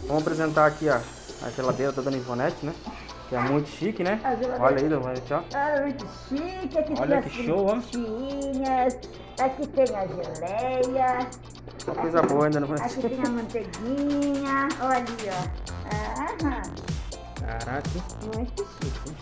Vamos apresentar aqui a geladeira da Dona Ivonete, né? Que é muito chique, né? A geladeira. Olha aí, Dona Ivonete, ó. Ah, muito chique. Aqui Olha tem que as show, ó. frutinhas. Aqui tem a geleia. Só coisa boa, hein, Dona Aqui Ivonete? tem a manteiguinha. Olha ali, ó. Aham. Caraca. Muito chique.